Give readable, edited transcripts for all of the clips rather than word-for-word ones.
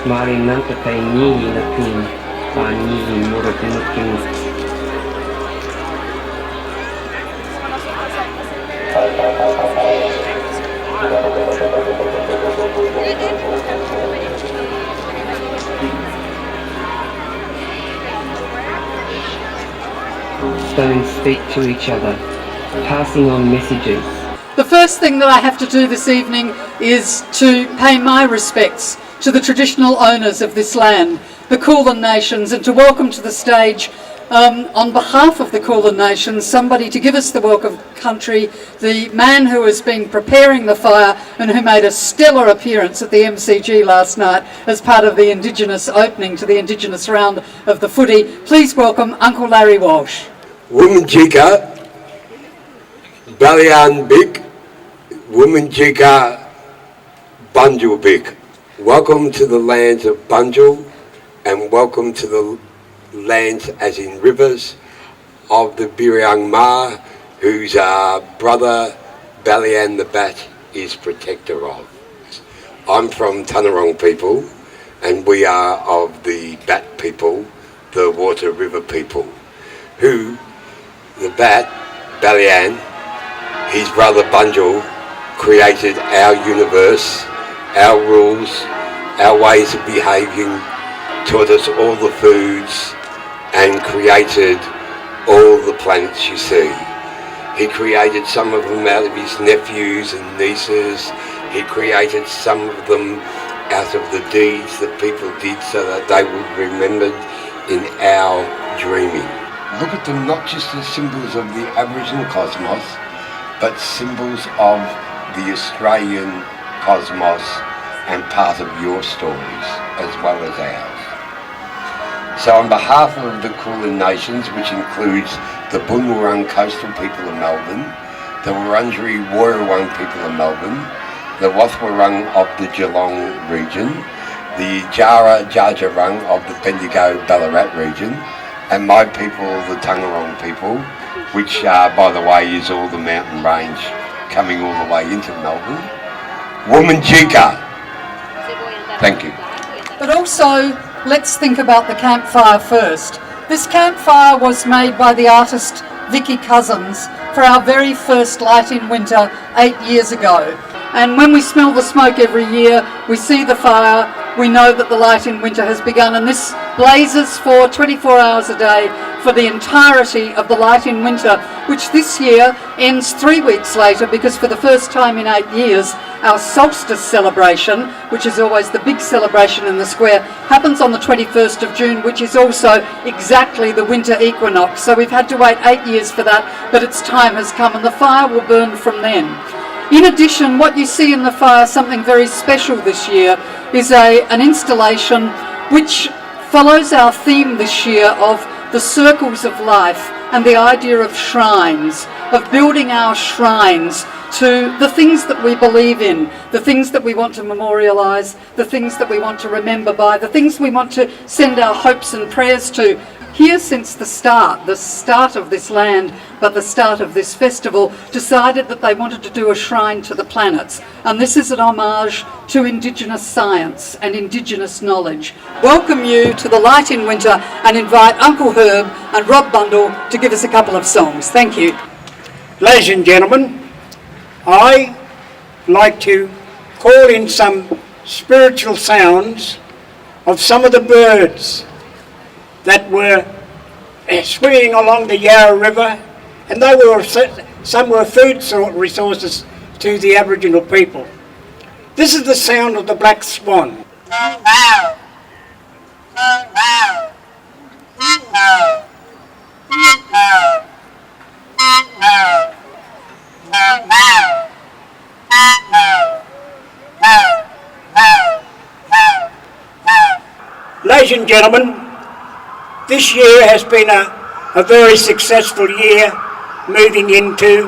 Marinanta tainii na pin, panigi murupinukin. Stones speak to each other, passing on messages. The first thing that I have to do this evening is to pay my respects to the traditional owners of this land, the Kulin Nations, and to welcome to the stage, on behalf of the Kulin Nations, somebody to give us the welcome country, the man who has been preparing the fire and who made a stellar appearance at the MCG last night as part of the Indigenous opening to the Indigenous round of the footy. Please welcome Uncle Larry Walsh. Womanjika, Balian Big, Womanjika, Bunjil Big. Welcome to the lands of Bunjil, and welcome to the lands, as in rivers, of the Biriang Ma, whose brother Balian the Bat is protector of. I'm from Tanarong people, and we are of the Bat people, the Water River people, who the Bat, Balian, his brother Bunjil, created our universe, our rules, our ways of behaving, taught us all the foods, and created all the planets you see. He created some of them out of his nephews and nieces. He created some of them out of the deeds that people did so that they would be remembered in our dreaming. Look at them not just as symbols of the Aboriginal cosmos, but symbols of the Australian cosmos and part of your stories as well as ours. So on behalf of the Kulin Nations, which includes the Bunurong coastal people of Melbourne, the Wurundjeri Woiwurrung people of Melbourne, the Wathwarung of the Geelong region, the Jara Jarjarung of the Bendigo Ballarat region, and my people, the Tanarong people, which by the way is all the mountain range coming all the way into Melbourne. Womanjika. Thank you. But also, let's think about the campfire first. This campfire was made by the artist Vicky Cousins for our very first Light in Winter 8 years ago. And when we smell the smoke every year, we see the fire, we know that the Light in Winter has begun, and this blazes for 24 hours a day for the entirety of the Light in Winter, which this year ends 3 weeks later because for the first time in 8 years, our solstice celebration, which is always the big celebration in the square, happens on the 21st of June, which is also exactly the winter equinox. So we've had to wait 8 years for that, but its time has come and the fire will burn from then. In addition, what you see in the fire, something very special this year, is an installation which follows our theme this year of the circles of life and the idea of shrines, of building our shrines to the things that we believe in, the things that we want to memorialise, the things that we want to remember by, the things we want to send our hopes and prayers to. Here since the start of this land, but the start of this festival, decided that they wanted to do a shrine to the planets. And this is an homage to Indigenous science and Indigenous knowledge. Welcome you to the Light in Winter and invite Uncle Herb and Rob Bundle to give us a couple of songs. Thank you. Ladies and gentlemen, I like to call in some spiritual sounds of some of the birds that were swinging along the Yarra River, and some were food resources to the Aboriginal people. This is the sound of the black swan. Ladies and gentlemen, this year has been a very successful year moving into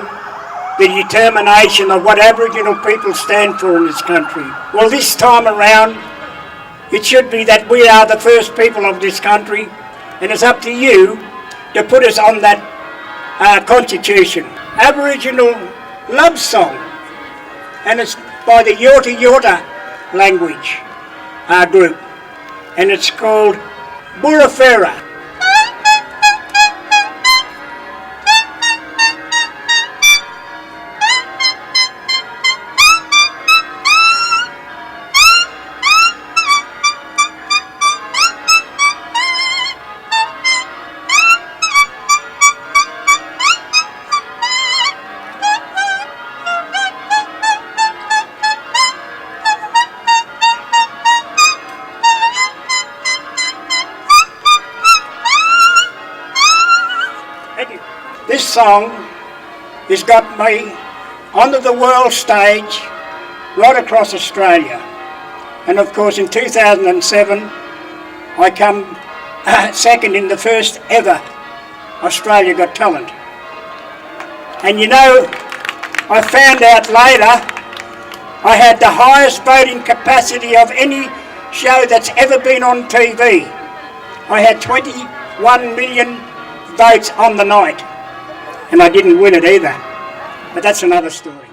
the determination of what Aboriginal people stand for in this country. Well, this time around, it should be that we are the first people of this country, and it's up to you to put us on that constitution. Aboriginal love song, and it's by the Yorta Yorta language group, and it's called Burafera. This song has got me onto the world stage right across Australia. And of course in 2007 I come second in the first ever Australia Got Talent. And you know, I found out later I had the highest voting capacity of any show that's ever been on TV. I had 21 million votes on the night. And I didn't win it either, but that's another story.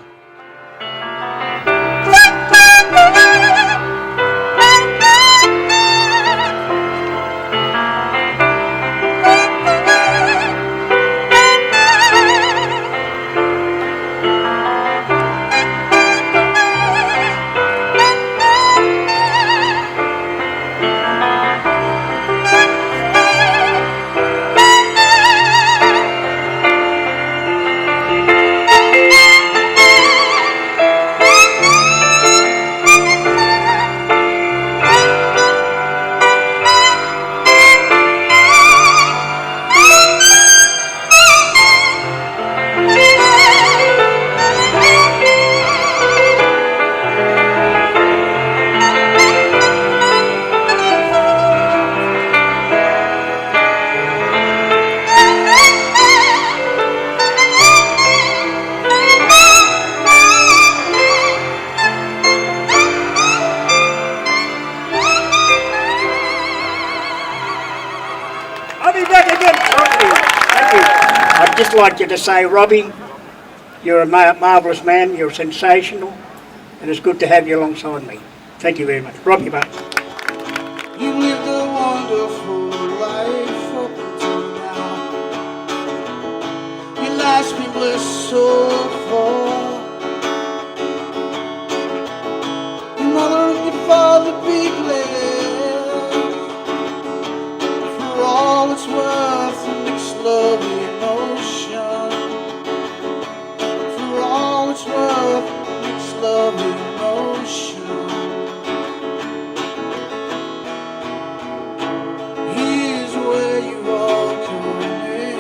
I'd just like you to say, Robbie, you're a marvellous man, you're sensational, and it's good to have you alongside me. Thank you very much. Robbie, mate. You lived a wonderful life up until now. Your life's been blessed so far. Your mother and your father be glad. For all it's worth, and mixed love emotion. For all it's worth, mixed love emotion. Here's where you are coming.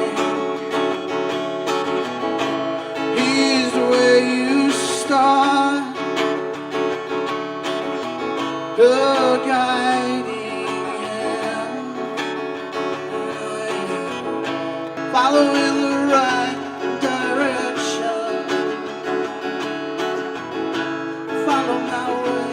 Here's where you start. The guiding hand, following the right direction. Follow my way.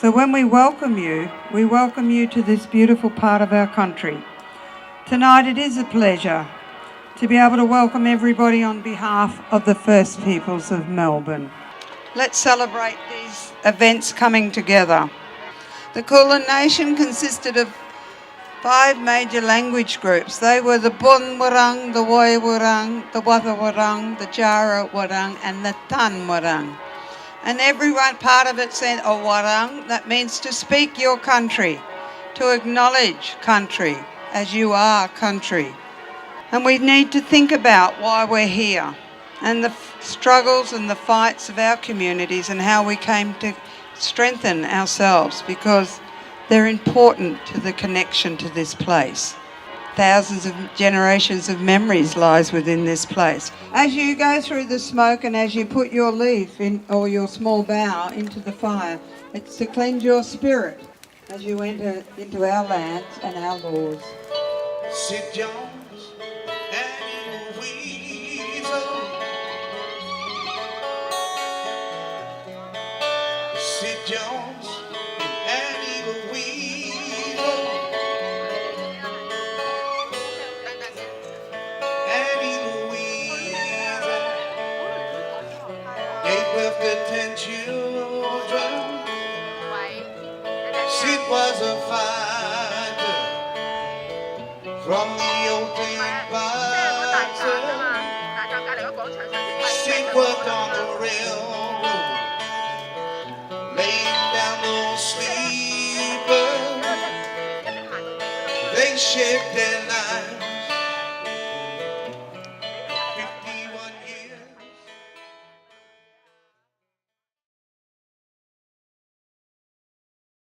So when we welcome you to this beautiful part of our country. Tonight it is a pleasure to be able to welcome everybody on behalf of the First Peoples of Melbourne. Let's celebrate these events coming together. The Kulin Nation consisted of 5 major language groups. They were the Bunwarang, the Woiwurrung, the Wathawarang, the Jarawurrung and the Tanwarang. And every one part of it said Awarang, that means to speak your country, to acknowledge country as you are country. And we need to think about why we're here and the struggles and the fights of our communities and how we came to strengthen ourselves, because they're important to the connection to this place. Thousands of generations of memories lies within this place. As you go through the smoke and as you put your leaf in, or your small bough into the fire, it's to cleanse your spirit as you enter into our lands and our laws. Sid Jones and Weasel. Sid Jones and Weasel. And Weasel gave birth to 10 children. Sid was a fighter from the open fighter. Sid worked on the railroad, laying down those sleepers. They shed their